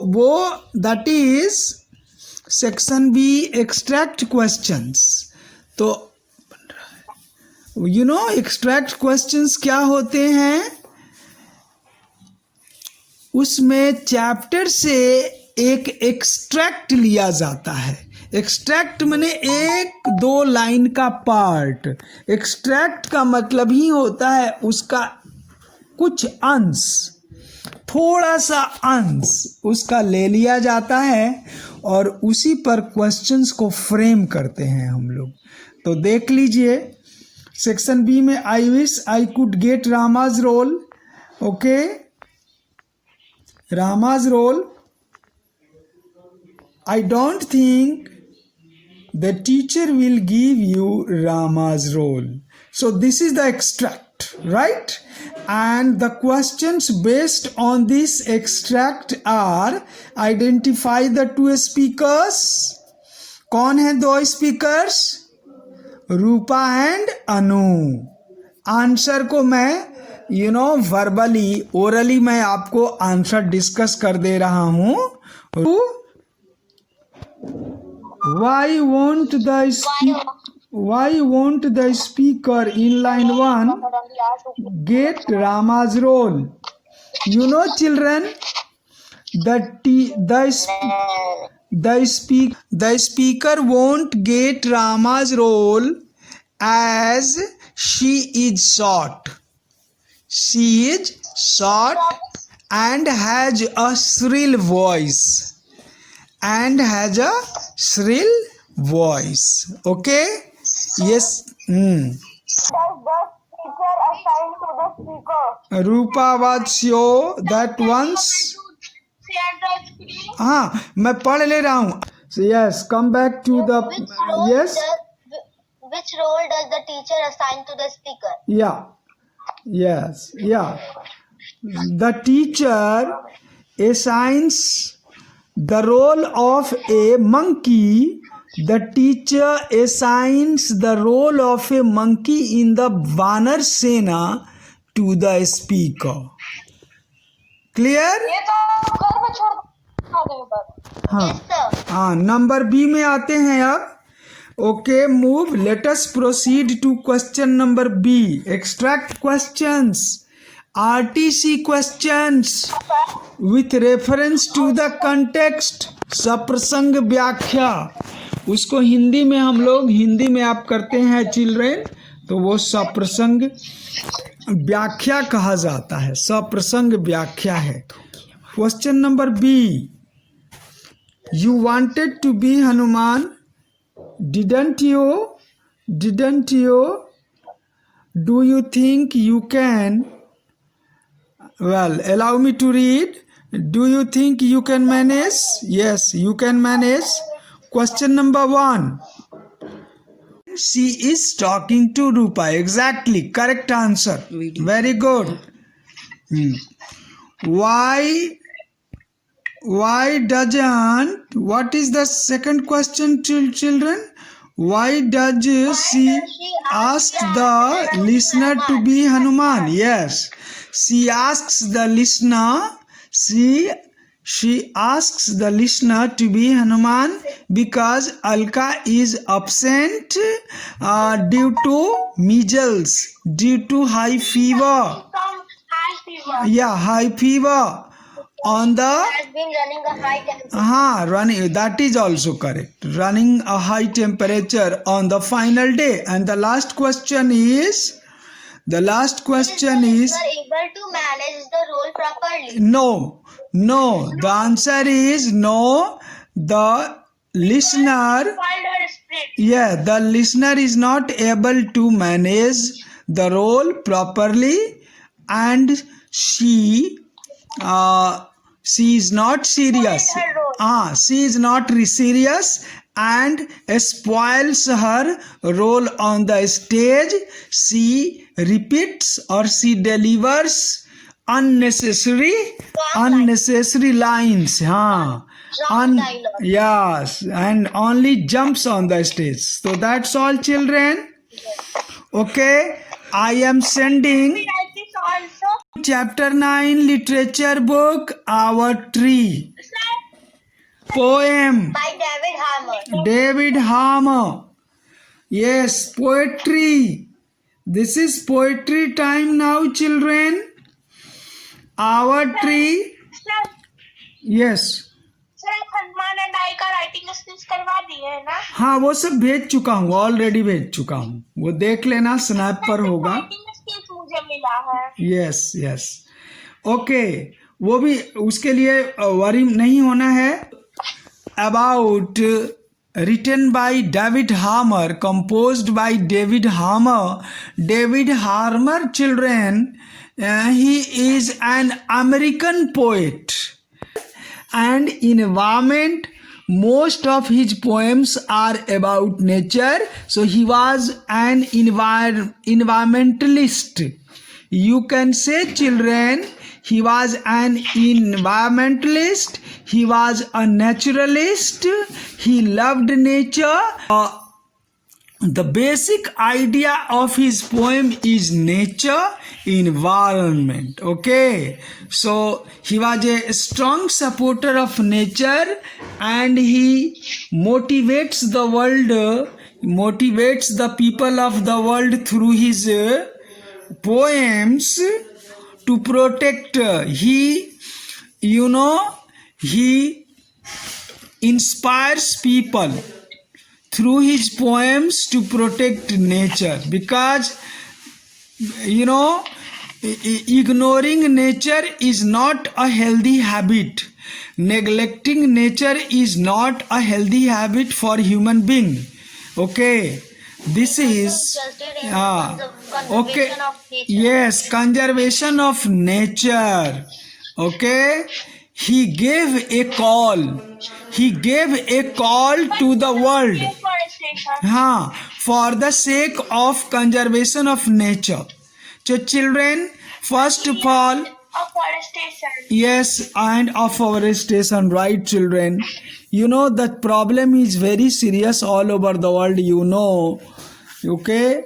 वो that is section B extract questions. तो extract questions क्या होते हैं, उसमें चैप्टर से एक एक्सट्रैक्ट लिया जाता है। एक्सट्रैक्ट माने एक दो लाइन का पार्ट। एक्सट्रैक्ट का मतलब ही होता है उसका कुछ अंश, थोड़ा सा अंश उसका ले लिया जाता है और उसी पर क्वेश्चंस को फ्रेम करते हैं हम लोग। तो देख लीजिए सेक्शन बी में, I wish I could get Rama's role. Okay, Rama's role. I don't think the teacher will give you Rama's role. So this is the extract, right? And the questions based on this extract are, identify the two speakers. कौन है दो speakers? Rupa and Anu. Answer को मैं verbally, orally मैं आपको answer discuss कर दे रहा हूँ। Why won't the speaker in line 1 get Rama's role? Children, the speaker won't get Rama's role as she is short. She is short and has a shrill voice. Okay? Yes. Does the teacher assign to the speaker? Rupa was sure that once. Share the screen. हाँ, मैं पढ़ ले रहा हूँ। Yes, come back to the. Yes. Which role does the teacher assign to the speaker? Yeah. Yes. Yeah. The teacher assigns the role of a monkey. The teacher assigns the role of a monkey in the Vanar Sena to the speaker. Clear? ये तो घर में छोड़ हाँ, number B में आते हैं अब। Okay, move, let us proceed to question number B. Extract questions, RTC questions with reference to the context। सप्रसंग व्याख्या, उसको हिंदी में हम लोग, हिंदी में आप करते हैं चिल्ड्रेन, तो वो सप्रसंग व्याख्या कहा जाता है, सप्रसंग व्याख्या है। Question number B, you wanted to be Hanuman, didn't you, do you think you can, well, allow me to read. Do you think you can manage? Yes, you can manage. Question number 1. She is talking to Rupa. Exactly, correct answer. Very good. Why doesn't, what is the second question, children? Why does she ask the listener to be Hanuman? Yes, she asks the listener, she asks the listener to be Hanuman because Alka is absent due to measles, due to high fever. Yeah, high fever on the. Has been running a high temperature. Running, that is also correct. Running a high temperature on the final day. And the last question is. Is the listener able to manage the role properly? No. The answer is no. The listener. Yeah, the listener is not able to manage the role properly, and she is not serious. She is not serious and spoils her role on the stage. She repeats or she delivers unnecessary lines. Yes, and only jumps on the stage. So that's all, children. Okay, I am sending chapter 9 literature book, Our Tree. Poem. by David Harmer. David Harmer. Yes, poetry. This is poetry time now, children. Our tree. Sir Yes. Sir Hanuman and I का writing skills करवा दिए है ना? हाँ, वो सब भेज चुका हूँ, ऑलरेडी भेज चुका हूँ. वो देख लेना, स्नैप पर होगा. राइटिंग स्किल्स मुझे मिला है. Yes yes. ओके, वो भी उसके लिए वरी नहीं होना है. About written by David Harmer, composed by David Harmer. David Harmer, children, he is an American poet and environment. Most of his poems are about nature, so he was an environmentalist. You can say, children, he was an environmentalist, he was a naturalist, he loved nature. The basic idea of his poem is nature, environment. Okay, so he was a strong supporter of nature and he motivates the world, motivates the people of the world through his poems to protect. He inspires people through his poems to protect nature, because ignoring nature is not a healthy habit. Neglecting nature is not a healthy habit for human being. Okay, this is okay. Yes, conservation of nature. Okay, he gave a call to the world, for the sake of conservation of nature. So children, first of all, Afforestation. yes, and afforestation, right, children? The problem is very serious all over the world, okay?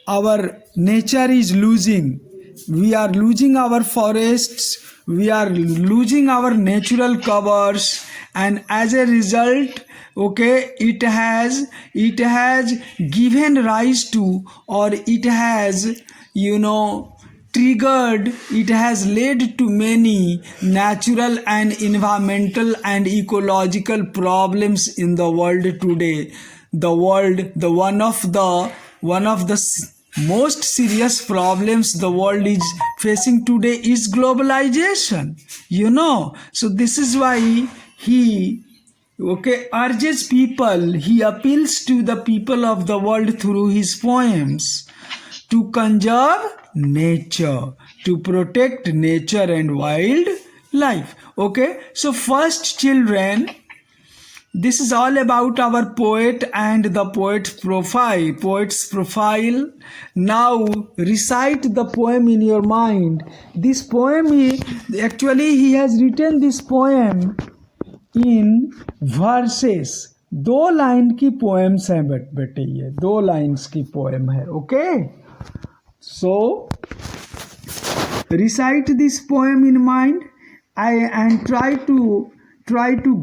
Our nature is losing. We are losing our forests, we are losing our natural covers, and as a result, okay, it has given rise to, or it has triggered, it has led to many natural and environmental and ecological problems in the world today. One of the most serious problems the world is facing today is globalization. So this is why he urges people, he appeals to the people of the world through his poems to conserve nature, to protect nature and wildlife. Okay, so first, children, this is all about our poet and the poet's profile. Now recite the poem in your mind. This poem, he has written this poem in verses. 2 line की poems हैं बेटे, ये 2 lines की poem है. Okay, so recite this poem in mind and try to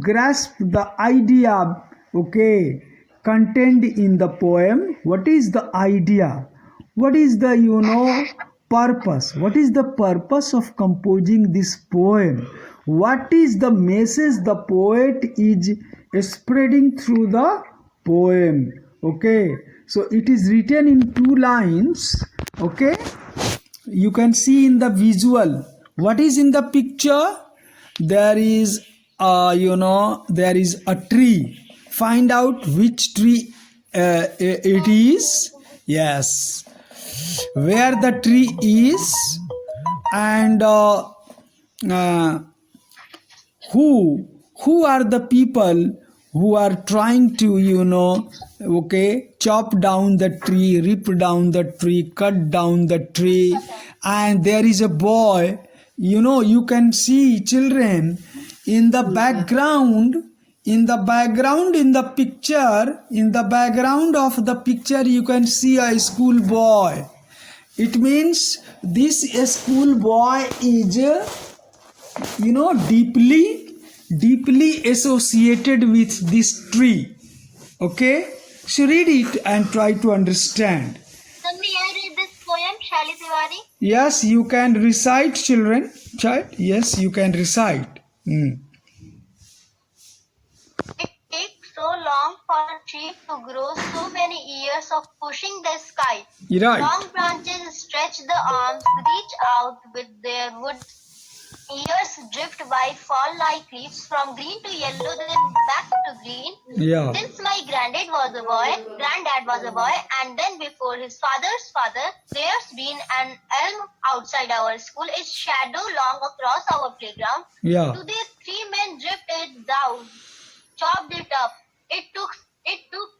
grasp the idea, okay, contained in the poem. What is the idea? What is the purpose? What is the purpose of composing this poem? What is the message the poet is spreading through the poem? Okay, so it is written in 2 lines. Okay, you can see in the visual. What is in the picture? There is there is a tree. Find out which tree it is. Yes, where the tree is, and who are the people who are trying to chop down the tree, rip down the tree, cut down the tree. And there is a boy, you can see, children, in the background of the picture you can see a school boy. It means this school boy is deeply associated with this tree. Okay? So read it and try to understand. Sir, may I read this poem, Shaili Tiwari? Yes, you can recite, children. Child, yes, you can recite. It takes so long for a tree to grow, so many years of pushing the sky. Right. Long branches stretch the arms, reach out with their wood. Years drift by, fall like leaves from green to yellow, then back to green. Yeah. Since my granddad was a boy, and then before his father's father, there's been an elm outside our school, its shadow long across our playground. Yeah. Today 3 men dripped it down, chopped it up. It took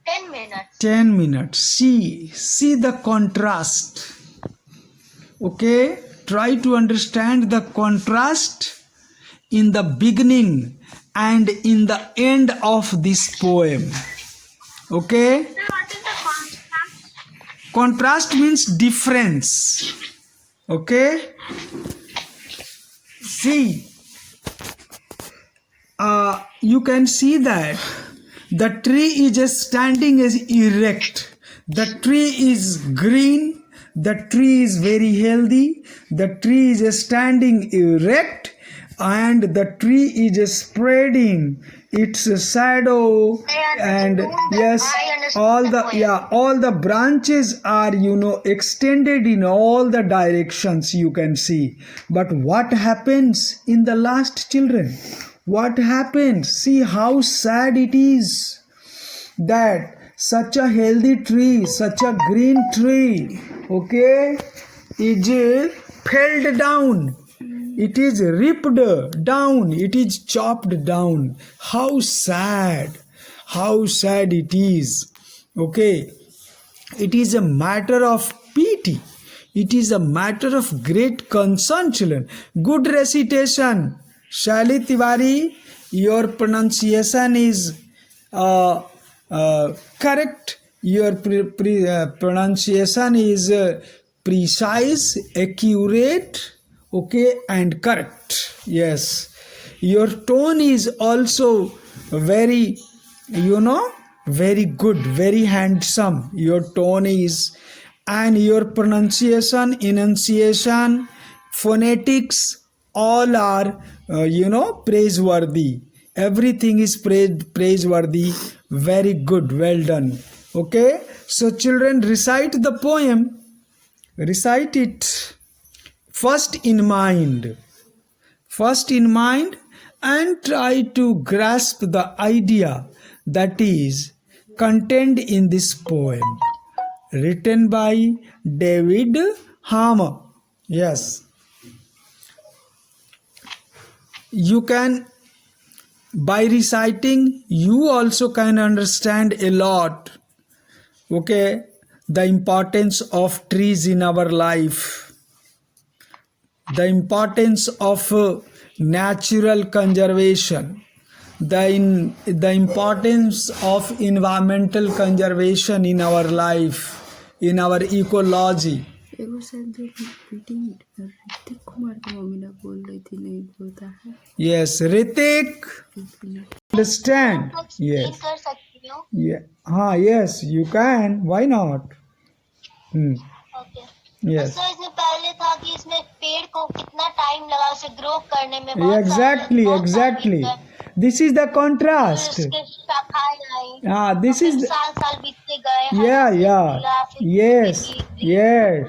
10 minutes. 10 minutes. See the contrast. Okay? Try to understand the contrast in the beginning and in the end of this poem. Okay? What is the contrast? Contrast means difference. Okay? See, you can see that the tree is standing as erect. The tree is green. The tree is very healthy. The tree is standing erect, and the tree is spreading its shadow. And yes, all the branches are extended in all the directions you can see. But what happens in the last, children? What happens? See how sad it is that such a healthy tree, such a green tree, okay, is felled down. It is ripped down. It is chopped down. How sad it is. Okay, it is a matter of pity. It is a matter of great concern, children. Good recitation. Shaili Tiwari, your pronunciation is correct. Your pronunciation is precise, accurate, okay, and correct. Yes. Your tone is also very, very good, very handsome. Your tone is, and your pronunciation, enunciation, phonetics, all are, praiseworthy. Everything is praiseworthy. Very good. Well done. Okay. So children, recite the poem. Recite it. First in mind, and try to grasp the idea that is contained in this poem, written by David Harmer. Yes, you can, by reciting, you also can understand a lot. Okay, the importance of trees in our life. The importance of natural conservation, the importance of environmental conservation in our life, in our ecology. Yes, Ritik, understand? Yes. कर सकती हूँ? Yeah. Yes, you can. Why not? Okay. Yes. Sir, इसमें पहले था कि इसमें पेड़ को कितना टाइम लगा उसे ग्रो करने में, बहुत Exactly. This is the contrast. उसके शाखाएं आई, This is the, साल बीतते गए, yeah. Yes.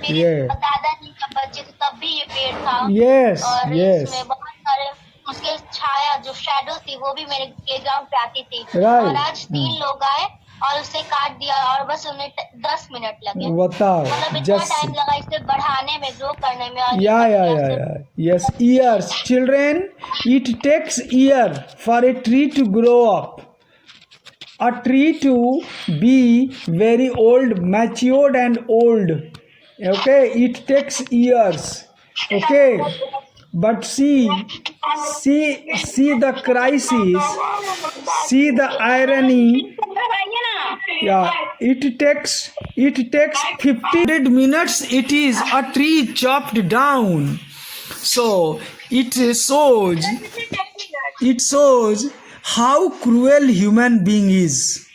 मेरे दादाजी का बच्चे थे तब भी ये पेड़ था। Yes. और Yes. इसमें बहुत सारे उसके छाया जो शैडो थी वो भी मेरे प्लेग्राउंड पे आती थी। Right. और आज 3 लोग आए और उसे काट दिया और बस उन्हें 10 मिनट लगे। बताओ, मतलब इतना just टाइम लगा इसे बढ़ाने में, ग्रो करने में। और yeah. Yes, years. Children, it takes years for a tree to grow up. A tree to be very old, matured and old. Okay, it takes years. Okay, but see the crisis, see the irony. Yeah, it takes 50 minutes. It is a tree chopped down. So it shows. it shows how cruel human being is.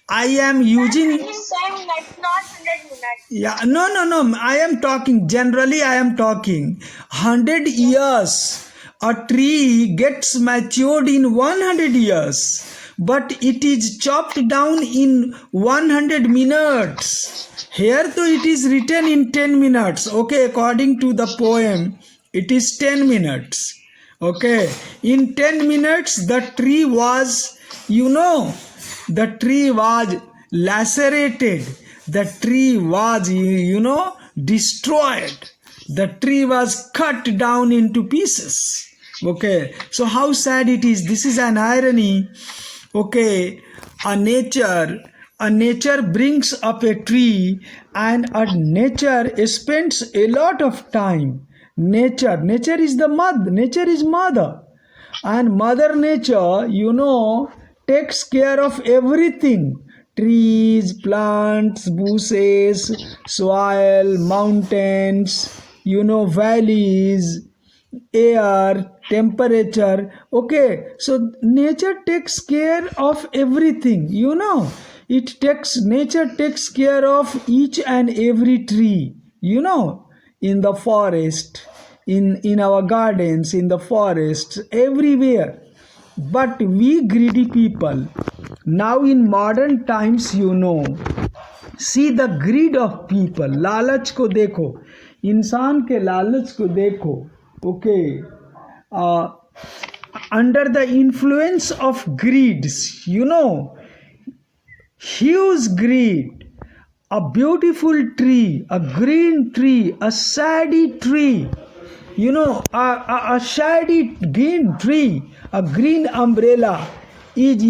I am using, In 10 minutes, not 100 minutes. yeah, no, I am talking, generally I am talking 100 years. A tree gets matured in 100 years, but it is chopped down in 100 minutes. Here though it is written in 10 minutes. Okay, according to the poem, it is 10 minutes. Okay, in 10 minutes the tree was, the tree was lacerated, the tree was, destroyed, the tree was cut down into pieces. Okay, so how sad it is. This is an irony. Okay, a nature brings up a tree, and a nature spends a lot of time. Nature is the mother, nature is mother, and mother nature, takes care of everything: trees, plants, bushes, soil, mountains, valleys, air, temperature. Okay, so nature takes care of everything. Nature takes care of each and every tree, in the forest, in our gardens, in the forests, everywhere. But we greedy people, now in modern times, see the greed of people. लालच को देखो, इंसान के लालच को देखो. Okay, under the influence of greeds, huge greed, a beautiful tree, a green tree, a shady tree, a shady green tree, a green umbrella is,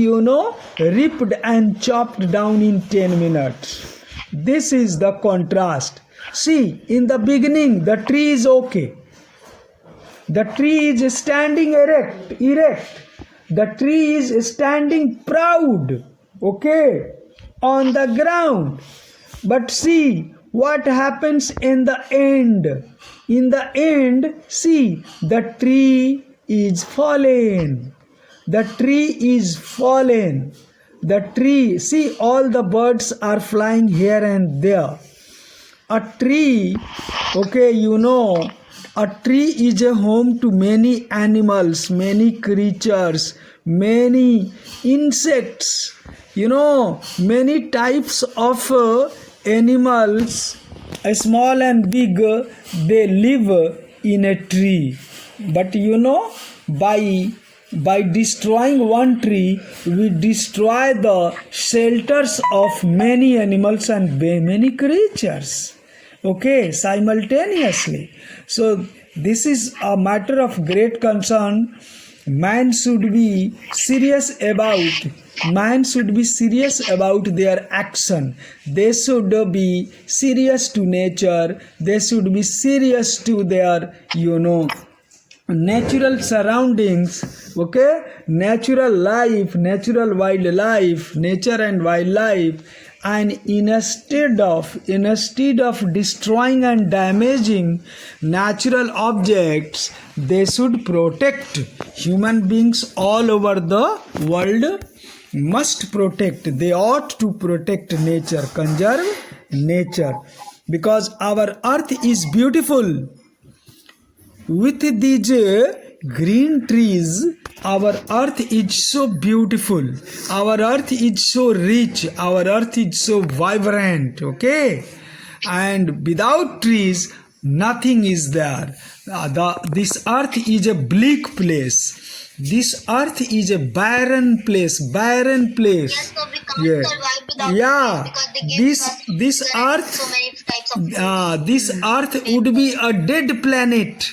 ripped and chopped down in 10 minutes. This is the contrast. See, in the beginning, the tree is okay. The tree is standing erect. The tree is standing proud, okay, on the ground. But see what happens in the end. In the end, see, the tree is fallen. The tree is fallen. The tree, see, all the birds are flying here and there. A tree, okay, a tree is a home to many animals, many creatures, many insects, many types of animals, small and big, they live in a tree. But by destroying one tree, we destroy the shelters of many animals and many creatures. Okay, simultaneously. So this is a matter of great concern. Man should be serious about their action. They should be serious to nature. They should be serious to their, natural surroundings. Okay, natural life, natural wildlife, nature and wildlife. And instead of destroying and damaging natural objects, they should protect. Human beings all over the world must protect. They ought to protect nature, conserve nature, because our earth is beautiful. With these green trees, our earth is so beautiful, our earth is so rich, our earth is so vibrant. Okay, and without trees nothing is there. This earth is a bleak place, this earth is a barren place. Yes, so we can't survive without Yeah, trees because they give us this earth, so many types of food. this earth would be a dead planet.